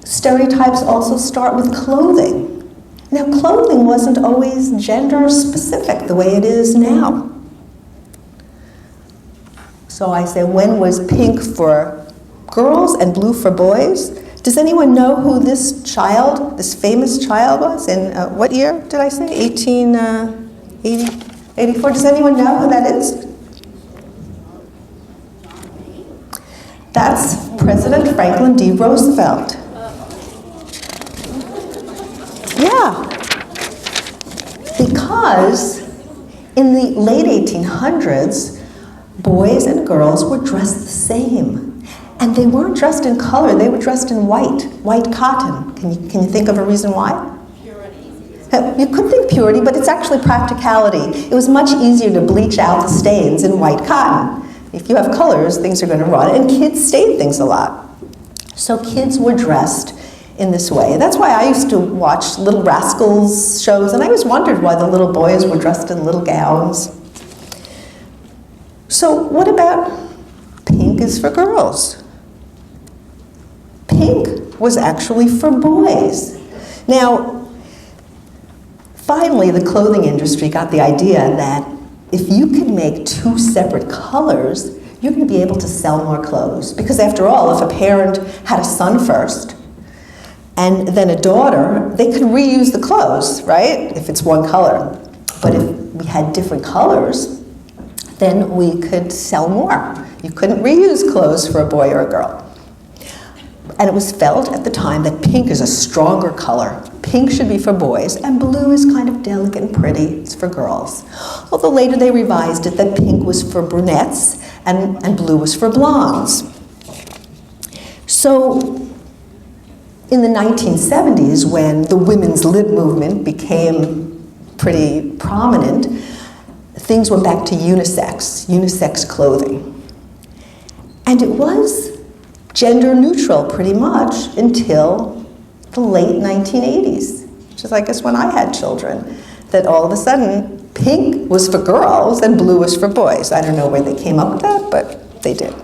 Stereotypes also start with clothing. Now, clothing wasn't always gender specific the way it is now. So I say, when was pink for girls and blue for boys? Does anyone know who this child, this famous child was? In what year did I say? 1884? Does anyone know who that is? That's President Franklin D. Roosevelt. Yeah. Because in the late 1800s, boys and girls were dressed the same. And they weren't dressed in color, they were dressed in white cotton. Can you think of a reason why? Purity. You could think purity, but it's actually practicality. It was much easier to bleach out the stains in white cotton. If you have colors, things are going to rot, and kids stain things a lot. So kids were dressed in this way. That's why I used to watch Little Rascals shows, and I always wondered why the little boys were dressed in little gowns. So what about pink is for girls? Pink was actually for boys. Now, finally, the clothing industry got the idea that if you can make two separate colors, you're going to be able to sell more clothes. Because after all, if a parent had a son first and then a daughter, they could reuse the clothes, right? If it's one color. But if we had different colors, then we could sell more. You couldn't reuse clothes for a boy or a girl. And it was felt at the time that pink is a stronger color. Pink should be for boys, and blue is kind of delicate and pretty. It's for girls. Although later they revised it that pink was for brunettes and blue was for blondes. So in the 1970s, when the women's lib movement became pretty prominent, things went back to unisex clothing. And it was gender neutral pretty much until the late 1980s, which is I guess when I had children, that all of a sudden pink was for girls and blue was for boys. I don't know where they came up with that, but they did.